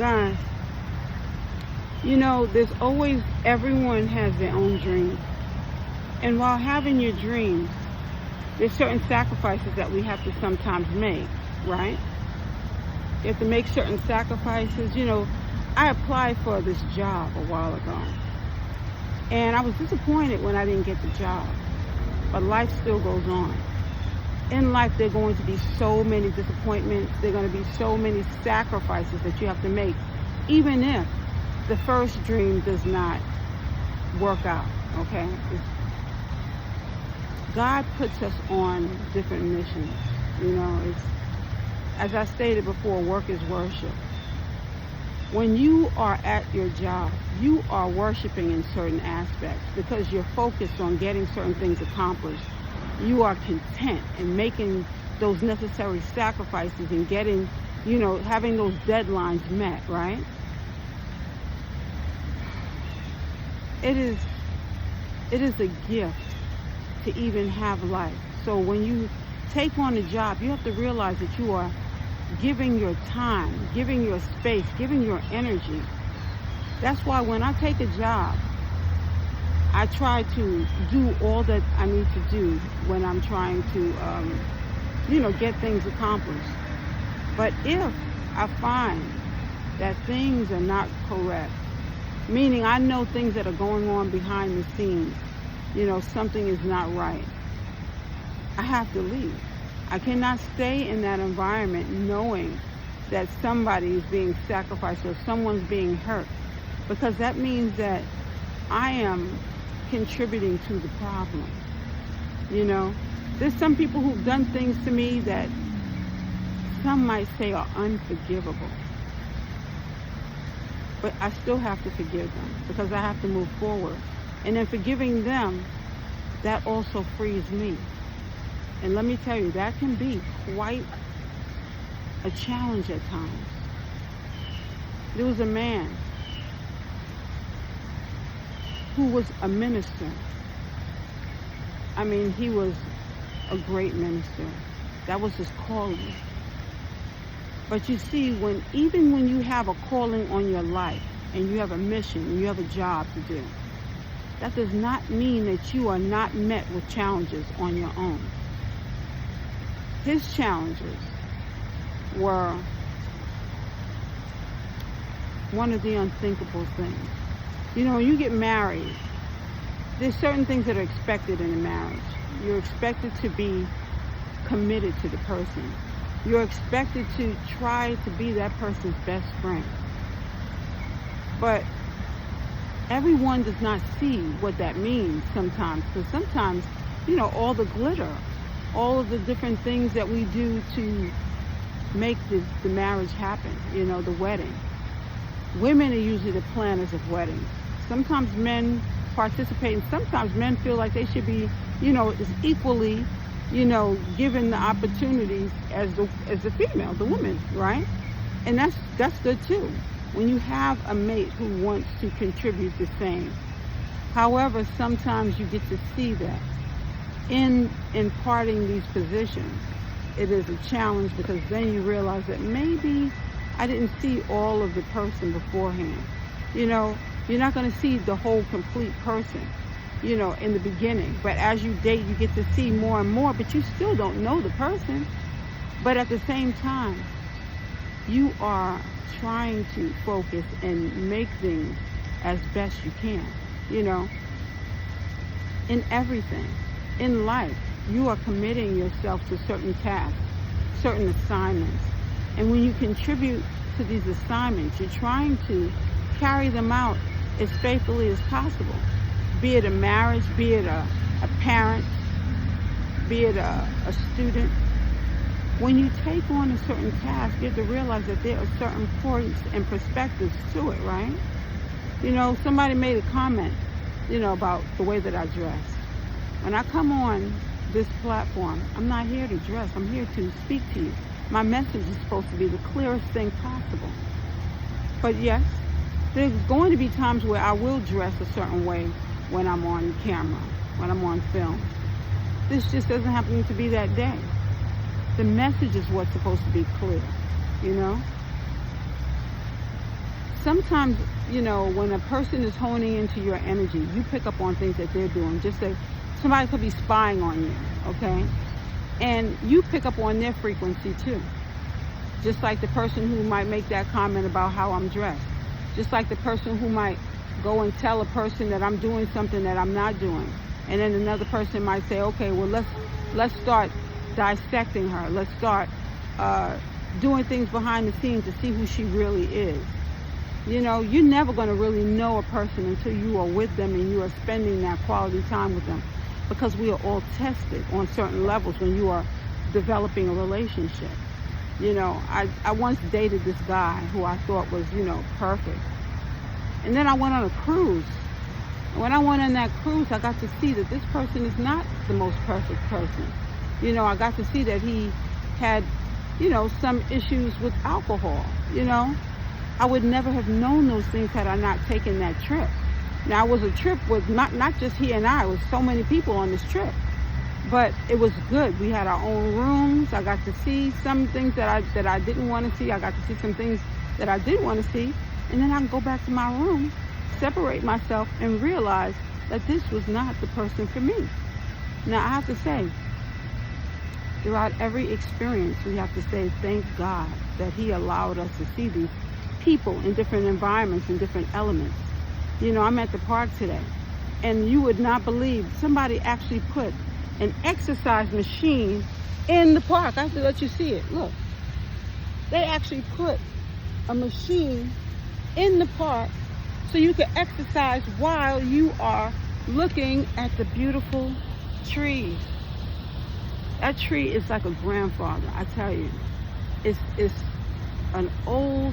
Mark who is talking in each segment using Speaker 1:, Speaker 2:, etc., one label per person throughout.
Speaker 1: Guys, everyone has their own dreams. And while having your dreams, there's certain sacrifices that we have to sometimes make, right? You have to make certain sacrifices. I applied for this job a while ago, and I was disappointed when I didn't get the job. But life still goes on. In life, there are going to be so many disappointments. There are going to be so many sacrifices that you have to make, even if the first dream does not work out, okay? God puts us on different missions. As I stated before, work is worship. When you are at your job, you are worshiping in certain aspects because you're focused on getting certain things accomplished. You are content in making those necessary sacrifices and getting, having those deadlines met, right? It is a gift to even have life. So when you take on a job, you have to realize that you are giving your time, giving your space, giving your energy. That's why when I take a job, I try to do all that I need to do when I'm trying to, get things accomplished. But if I find that things are not correct, meaning I know things that are going on behind the scenes, something is not right, I have to leave. I cannot stay in that environment knowing that somebody is being sacrificed or someone's being hurt, because that means that I am contributing to the problem. There's some people who've done things to me that some might say are unforgivable. But I still have to forgive them because I have to move forward. And in forgiving them, that also frees me. And let me tell you, that can be quite a challenge at times. There was a man who was a minister. I mean, he was a great minister. That was his calling. But you see, even when you have a calling on your life and you have a mission and you have a job to do, that does not mean that you are not met with challenges on your own. His challenges were one of the unthinkable things. When you get married, there's certain things that are expected in a marriage. You're expected to be committed to the person. You're expected to try to be that person's best friend. But everyone does not see what that means sometimes. Because sometimes, all the glitter, all of the different things that we do to make the marriage happen, the wedding. Women are usually the planners of weddings. Sometimes men participate, and sometimes men feel like they should be, is equally, given the opportunities as the female, the woman, right? And that's good too. When you have a mate who wants to contribute the same. However, sometimes you get to see that in imparting these positions, it is a challenge because then you realize that maybe I didn't see all of the person beforehand. You're not going to see the whole complete person, in the beginning. But as you date, you get to see more and more, but you still don't know the person. But at the same time, you are trying to focus and make things as best you can, in everything. In life, you are committing yourself to certain tasks, certain assignments. And when you contribute to these assignments, you're trying to carry them out as faithfully as possible. Be it a marriage, be it a parent, be it a student. When you take on a certain task, you have to realize that there are certain points and perspectives to it, right? Somebody made a comment, about the way that I dress. When I come on this platform, I'm not here to dress. I'm here to speak to you. My message is supposed to be the clearest thing possible. But yes, there's going to be times where I will dress a certain way when I'm on camera, when I'm on film. This just doesn't happen to be that day. The message is what's supposed to be clear, sometimes, you know, when a person is honing into your energy, you pick up on things that they're doing. Just say somebody could be spying on you, okay? And you pick up on their frequency too. Just like the person who might make that comment about how I'm dressed. Just like the person who might go and tell a person that I'm doing something that I'm not doing. And then another person might say, okay, well, let's start dissecting her. Let's start doing things behind the scenes to see who she really is. You know, you're never going to really know a person until you are with them and you are spending that quality time with them, because we are all tested on certain levels when you are developing a relationship. You know, I once dated this guy who I thought was, you know, perfect. And then I went on a cruise. And when I went on that cruise, I got to see that this person is not the most perfect person. You know, I got to see that he had, you know, some issues with alcohol, you know. I would never have known those things had I not taken that trip. Now, it was a trip with not just he and I, it was so many people on this trip. But it was good. We had our own rooms. I got to see some things that I didn't want to see. I got to see some things that I did want to see. And then I can go back to my room, separate myself, and realize that this was not the person for me. Now, I have to say, throughout every experience, we have to say, thank God that he allowed us to see these people in different environments and different elements. You know, I'm at the park today, and you would not believe somebody actually put an exercise machine in the park. I have to let you see it. Look, they actually put a machine in the park so you can exercise while you are looking at the beautiful trees. That tree is like a grandfather, I tell you. It's an old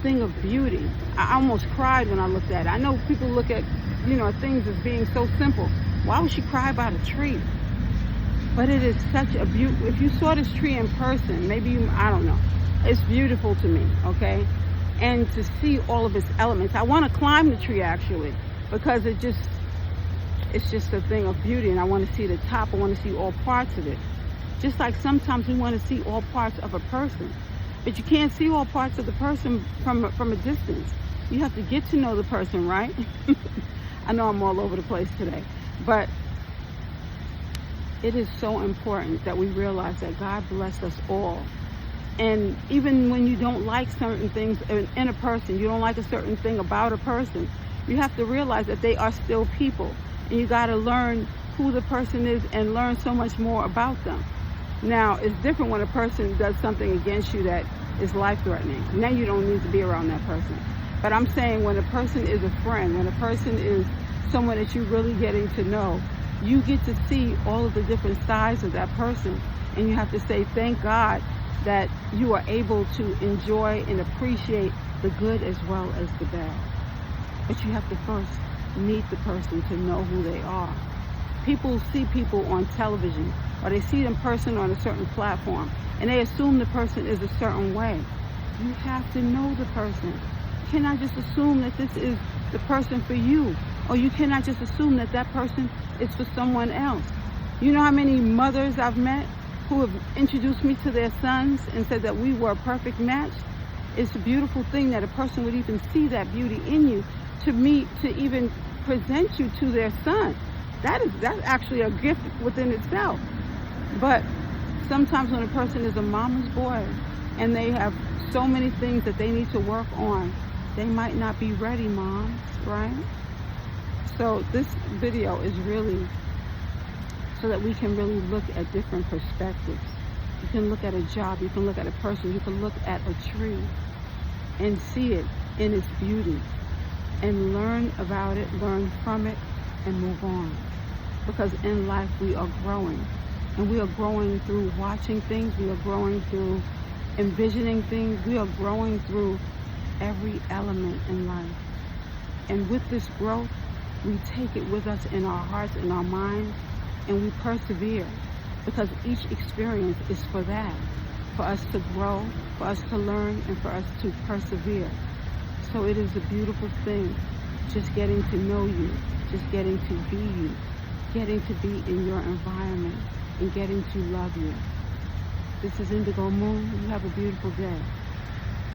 Speaker 1: thing of beauty. I almost cried when I looked at it. I know people look at, you know, things as being so simple. Why would she cry about a tree? But it is such a beautiful, if you saw this tree in person, maybe you, I don't know. It's beautiful to me, okay? And to see all of its elements. I want to climb the tree actually, because it's just a thing of beauty, and I want to see the top. I want to see all parts of it. Just like sometimes we want to see all parts of a person. But you can't see all parts of the person from a distance. You have to get to know the person, right? I know I'm all over the place today. But it is so important that we realize that God bless us all. And even when you don't like certain things in a person, you don't like a certain thing about a person, you have to realize that they are still people. And you got to learn who the person is and learn so much more about them. Now, it's different when a person does something against you that is life-threatening. Now you don't need to be around that person. But I'm saying when a person is a friend, when a person is someone that you're really getting to know, you get to see all of the different sides of that person. And you have to say, thank God that you are able to enjoy and appreciate the good as well as the bad. But you have to first meet the person to know who they are. People see people on television, or they see them person on a certain platform, and they assume the person is a certain way. You have to know the person. You cannot just assume that this is the person for you, or you cannot just assume that that person is for someone else. You know how many mothers I've met who have introduced me to their sons and said that we were a perfect match? It's a beautiful thing that a person would even see that beauty in you to even present you to their son. That's actually a gift within itself. But sometimes when a person is a mama's boy and they have so many things that they need to work on, they might not be ready, moms, right? So this video is really so that we can really look at different perspectives. You can look at a job, you can look at a person, you can look at a tree and see it in its beauty and learn about it, learn from it, and move on. Because in life we are growing, and we are growing through watching things, we are growing through envisioning things, we are growing through every element in life. And with this growth, we take it with us in our hearts, in our minds, and we persevere, because each experience is for that, for us to grow, for us to learn, and for us to persevere. So it is a beautiful thing, just getting to know you, just getting to be you, getting to be in your environment, and getting to love you. This is Indigo Moon. You have a beautiful day.